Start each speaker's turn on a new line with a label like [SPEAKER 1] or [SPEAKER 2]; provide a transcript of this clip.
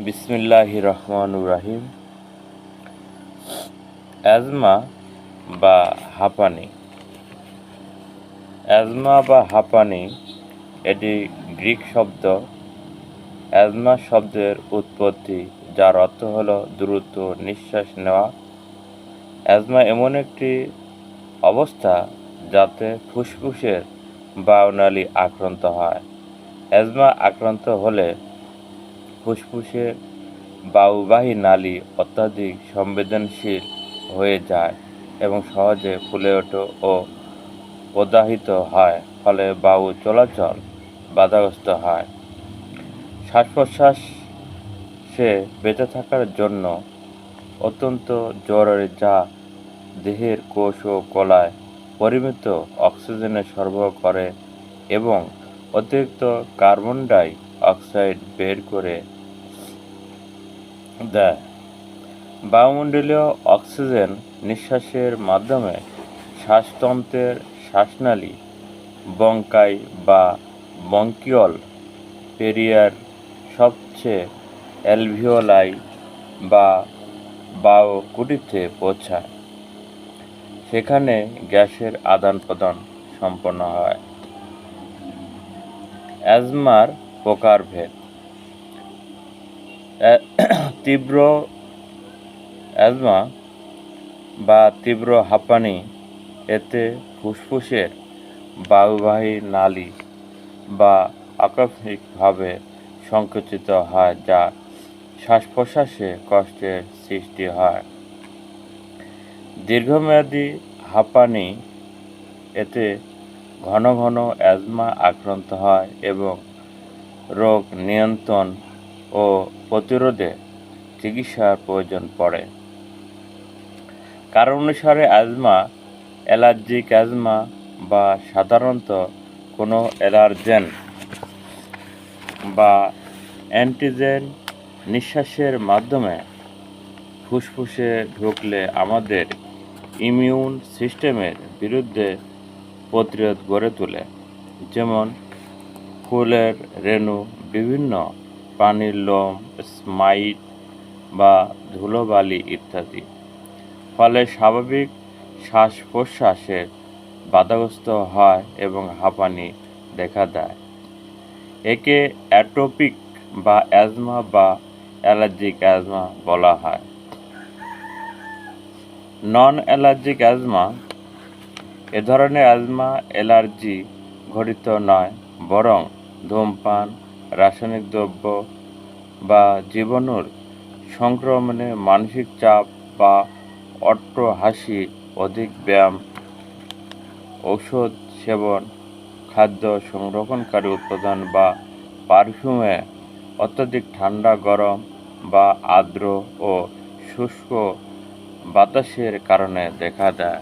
[SPEAKER 1] বিসমিল্লাহির রহমানির রহিম। অ্যাজমা বা হাঁপানি। অ্যাজমা বা হাঁপানি এটি গ্রিক শব্দ অ্যাজমা শব্দের উৎপত্তি, যার অর্থ হল দ্রুত নিঃশ্বাস নেওয়া। অ্যাজমা এমন একটি অবস্থা যাতে ফুসফুসের বায়ুনালী আক্রান্ত হয়। অ্যাজমা আক্রান্ত হলে ফুসফুসের বায়ুবাহী নালী অত্যাধিক সংবেদনশীল হয়ে যায় এবং সহজে ফুলে ওঠে ও প্রদাহিত হয়, ফলে বায়ু চলাচল বাধাগ্রস্ত হয়। শ্বাস-প্রশ্বাসে বেঁচে থাকার জন্য অত্যন্ত জরুরি, যা দেহের কোষ ও কলায় পরিমিত অক্সিজেনের সরবরাহ করে এবং অতিরিক্ত কার্বন ডাই অক্সাইড বের করে দেয়। বায়ুমণ্ডলীয় অক্সিজেন নিঃশ্বাসের মাধ্যমে শ্বাসতন্ত্রের শ্বাসনালী, ব্রঙ্কাই বা ব্রঙ্কিওল, পেরিয়ার, সবচেয়ে অ্যালভিওলাই বা বায়ুকুটিতে পৌঁছায়। সেখানে গ্যাসের আদান-প্রদান সম্পন্ন হয়। অ্যাজমার প্রকারভেদ। তীব্র অ্যাজমা বা তীব্র হাঁপানি, এতে ফুসফুসের বায়ুবাহী নালী বা আকস্মিকভাবে সংকুচিত হয়, যা শ্বাস-প্রশ্বাসে কষ্টের সৃষ্টি হয়। দীর্ঘমেয়াদী হাঁপানি, এতে ঘন ঘন অ্যাজমা আক্রান্ত হয় এবং রোগ নিয়ন্ত্রণ ও প্রতিরোধে চিকিৎসার প্রয়োজন পড়ে। কারণ অনুসারে অ্যাজমা: অ্যালার্জিক অ্যাজমা বা সাধারণত কোনো অ্যালার্জেন বা অ্যান্টিজেন নিঃশ্বাসের মাধ্যমে ফুসফুসে ঢুকলে আমাদের ইমিউন সিস্টেমের বিরুদ্ধে প্রতিরোধ গড়ে তোলে, যেমন ফুলের রেণু, বিভিন্ন প্রাণীর লোম, স্মাইট বা ধুলোবালি ইত্যাদি। ফলে স্বাভাবিক শ্বাস-প্রশ্বাসের বাধাগ্রস্ত হয় এবং হাঁপানি দেখা দেয়। একে অ্যাটোপিক বা অ্যাজমা বা অ্যালার্জিক অ্যাজমা বলা হয়। নন অ্যালার্জিক অ্যাজমা: এ ধরনের অ্যাজমা অ্যালার্জি ঘটিত নয়, বরং ধূমপান, রাসায়নিক দ্রব্য বা জীবাণুর সংক্রমণে, মানসিক চাপ বা অট্টহাসি, অধিক ব্যায়াম, ঔষধ সেবন, খাদ্য সংরক্ষণকারী উপাদান বা পারফিউমে, অত্যধিক ঠান্ডা, গরম বা আর্দ্র ও শুষ্ক বাতাসের কারণে দেখা দেয়।